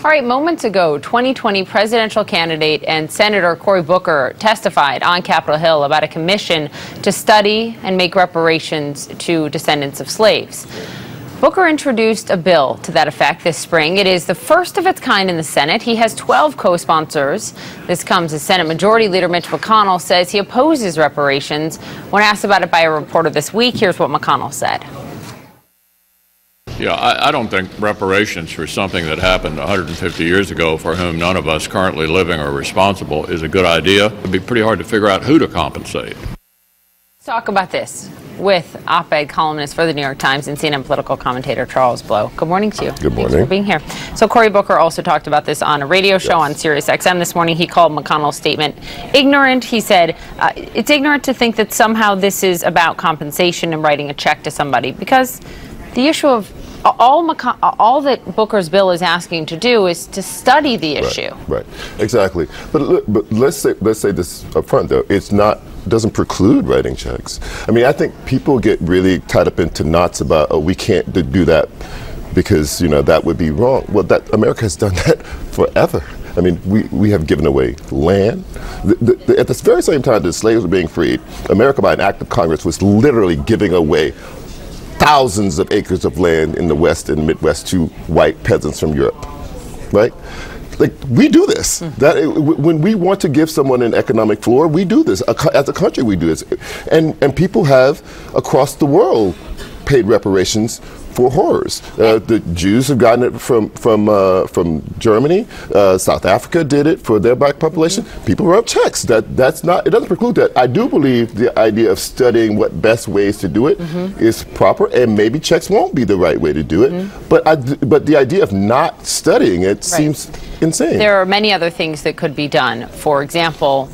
All right, moments ago, 2020 presidential candidate and Senator Cory Booker testified on Capitol Hill about a commission to study and make reparations to descendants of slaves. Booker introduced a bill to that effect this spring. It is the first of its kind in the Senate. He has 12 co-sponsors. This comes as Senate Majority Leader Mitch MCConnell says he opposes reparations. When asked about it by a reporter this week, here's what McConnell said. Yeah, I don't think reparations for something that happened 150 years ago for whom none of us currently living are responsible is a good idea. It'd be pretty hard to figure out who to compensate. Let's talk about this with op-ed columnist for the New York Times and CNN political commentator Charles Blow. Good morning to you. Good morning. Thanks for being here. So Cory Booker also talked about this on a radio show on Sirius XM this morning. He called McConnell's statement ignorant. He said it's ignorant to think that somehow this is about compensation and writing a check to somebody, because the issue of all that Booker's bill is asking to do is to study the issue. Right, exactly. But let's say this up front, though. It's not doesn't preclude writing checks. I mean, I think people get really tied up into knots about, we can't do that because that would be wrong. Well, America has done that forever. I mean, we have given away land. At the very same time that slaves were being freed, America, by an act of Congress, was literally giving away thousands of acres of land in the West and Midwest to white peasants from Europe, right? Like, we do this. When we want to give someone an economic floor, we do this. As a country, we do this. And people have, across the world, paid reparations for horrors. The Jews have gotten it from Germany. South Africa did it for their black population. People wrote checks. That's not. It doesn't preclude that. I do believe the idea of studying what best ways to do it is proper, and maybe checks won't be the right way to do it. But the idea of not studying it seems insane. There are many other things that could be done. For example,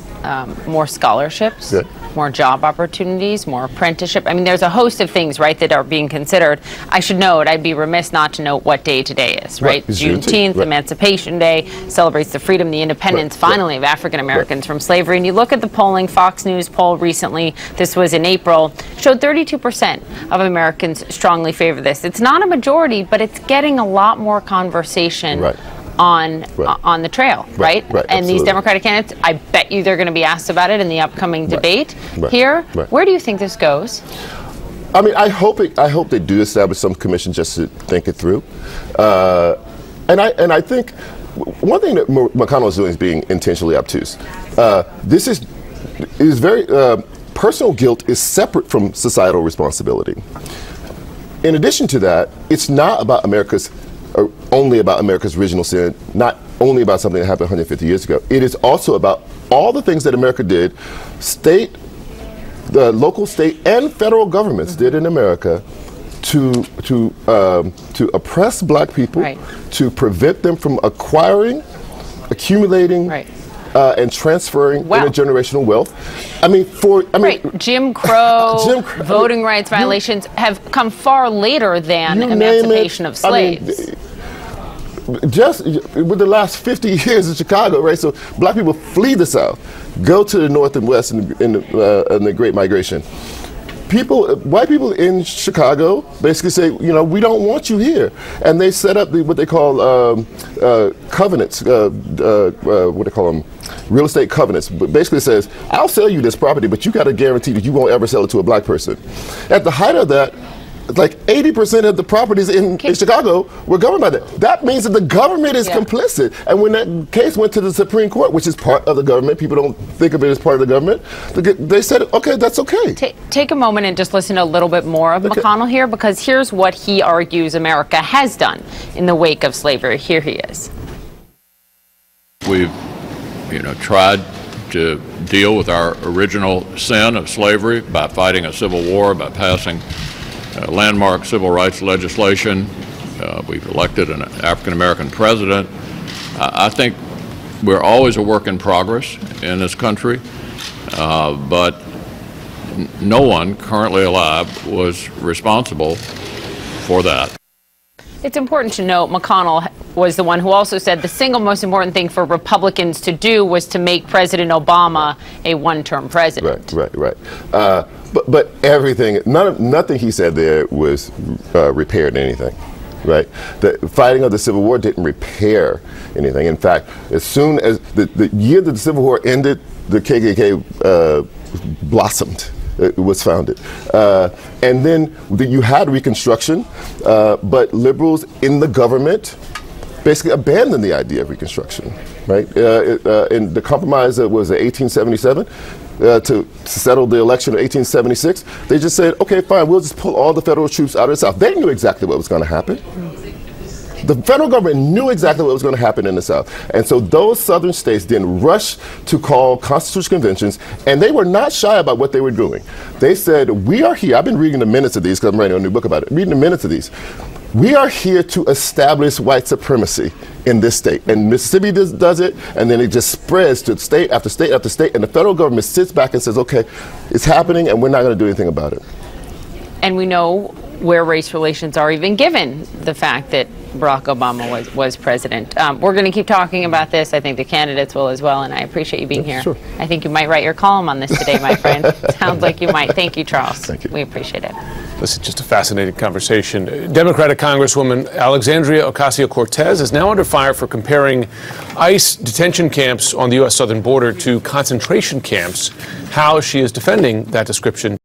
more scholarships. More job opportunities, more apprenticeship. I mean, there's a host of things, right, that are being considered. I should note, I'd be remiss not to note what day today is, right? Juneteenth, Emancipation Day, celebrates the freedom, the independence, finally, of African Americans from slavery. And you look at the polling, Fox News poll recently, this was in April, showed 32% of Americans strongly favor this. It's not a majority, but it's getting a lot more conversation on the trail, right? And absolutely. These Democratic candidates, I bet you they're going to be asked about it in the upcoming debate here. Where do you think this goes? I mean, I hope they do establish some commission just to think it through. And I think one thing that McConnell is doing is being intentionally obtuse. This is very personal guilt is separate from societal responsibility. In addition to that, it's not about only about America's original sin, not only about something that happened 150 years ago. It is also about all the things that America did, the local, state, and federal governments did in America to oppress black people, to prevent them from acquiring, accumulating, and transferring intergenerational wealth. I mean, Jim Crow, voting rights violations have come far later than emancipation of slaves. Just with the last 50 years in Chicago, right? So black people flee the South, go to the North and West in the Great Migration. White people in Chicago basically say, we don't want you here, and they set up what they call covenants. What they call them? Real estate covenants. But basically says, I'll sell you this property, but you got to guarantee that you won't ever sell it to a black person. At the height of that, like 80% of the properties in Chicago were governed by that. That means that the government is complicit. And when that case went to the Supreme Court, which is part of the government, people don't think of it as part of the government, they said, okay, that's okay. Take a moment and just listen to a little bit more of McConnell here, because here's what he argues America has done in the wake of slavery. Here he is. We've, tried to deal with our original sin of slavery by fighting a civil war, by passing landmark civil rights legislation. We've elected an African-American president. I think we're always a work in progress in this country, but no one currently alive was responsible for that. It's important to note McConnell was the one who also said the single most important thing for Republicans to do was to make President Obama a one-term president. Right. But everything, nothing he said there was repaired anything. right? The fighting of the Civil War didn't repair anything. In fact, as soon as the year that the Civil War ended, the KKK blossomed. It was founded. And then you had Reconstruction, but liberals in the government basically abandoned the idea of Reconstruction, right? In the compromise that was 1877, to settle the election of 1876, they just said, okay, fine, we'll just pull all the federal troops out of the South. They knew exactly what was going to happen. The federal government knew exactly what was going to happen in the South. And so those southern states then rushed to call constitutional conventions, and they were not shy about what they were doing. They said, we are here. I've been reading the minutes of these because I'm writing a new book about it. Reading the minutes of these. We are here to establish white supremacy in this state. And Mississippi does it, and then it just spreads to state after state after state, and the federal government sits back and says, okay, it's happening, and we're not going to do anything about it. And we know where race relations are, even given the fact that Barack Obama was president. We're going to keep talking about this. I think the candidates will as well, and I appreciate you being here. Sure. I think you might write your column on this today, my friend. Sounds like you might. Thank you, Charles. Thank you. We appreciate it. This is just a fascinating conversation. Democratic Congresswoman Alexandria Ocasio-Cortez is now under fire for comparing ICE detention camps on the U.S. southern border to concentration camps. How she is defending that description